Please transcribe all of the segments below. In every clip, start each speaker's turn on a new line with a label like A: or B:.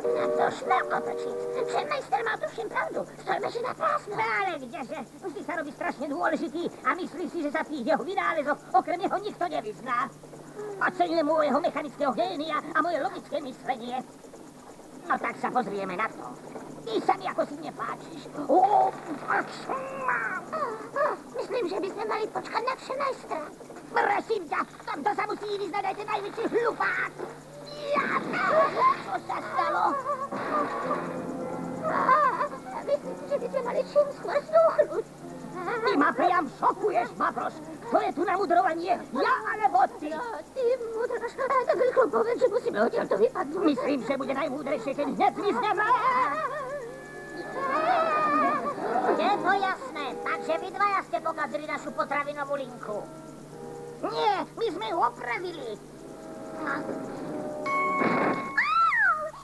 A: Na to šmelko točíc. Šermajster má tuším pravdu. Stojíme si na krásne.
B: Ale kdeže? Vždy sa robí strašne dôležitý a myslí si, že za tých jeho vynálezoch okrem neho nikto nevyzná. Oceňujem môjho mechanického génia a moje logické myslenie. No tak sa pozrieme na to. Ty sa mi ako si mne páčiš.
A: Myslím, že by sme mali počkať na Šermajstra.
B: Prosím ťa, to sa musí vyznať aj ten najväčší hlupák. Čo sa stalo?
A: Myslím si, že by sme mali čím skôr zdúchnuť.
B: Ty ma priam šokuješ, Mavroš. To je tu na mudrovanie, ja alebo ty?
A: Ty mudroš, tak rýchlo povedz, že musíme odtiaľto vypadnúť.
B: Myslím, že bude najmúdrejšie, keď hneď zmizneme.
A: Je to jasné, takže vy dvaja ste pokazili našu potravinovú linku.
B: Nie, my sme ju opravili.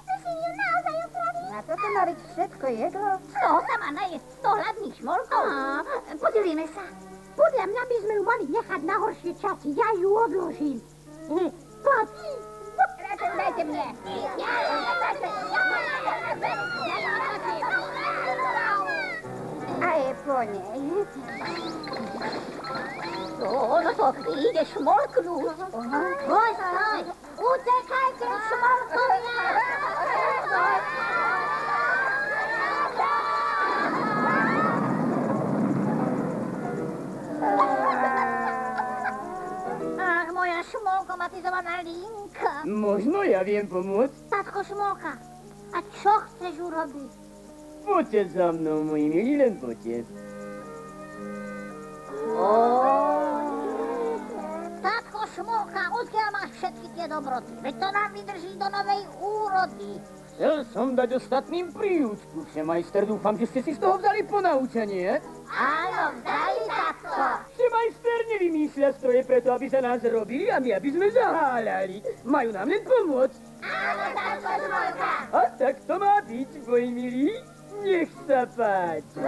A: To si ju naozaj opravili?
C: Na toto má byť všetko jedlo?
A: Z toho sa má najesť 100 hladných šmolkov. Podelíme sa. Podľa mňa by sme ju mali nechať na horšie časy. Ja ju odložím. Platí.
C: Radšej dajte mne. A je po nej.
A: No to ide šmolknúť. Stoj. Utekajte, šmolkovia. Ach, moja šmolkomatizovaná linka.
D: Možno ja viem pomôcť.
A: Tatko Šmolka, a čo chceš urobiť?
D: Poďte za mnou, moji milí, len poďte.
A: Tatko Šmolka, odkiaľ máš všetky tie dobroty? Veď to nám vydrží do novej úrody.
D: Chcel som dať ostatným príučku, Šemajster. Dúfam, že ste si z toho vzali ponaučenie.
A: Áno, vzali tatko.
D: Šemajster nevymýšľa stroje preto, aby sa nás robili a my, aby sme zaháľali. Majú nám len pomôcť.
A: Áno, tatko Šmolka.
D: A tak to má byť, moji milí. Nech sa páči.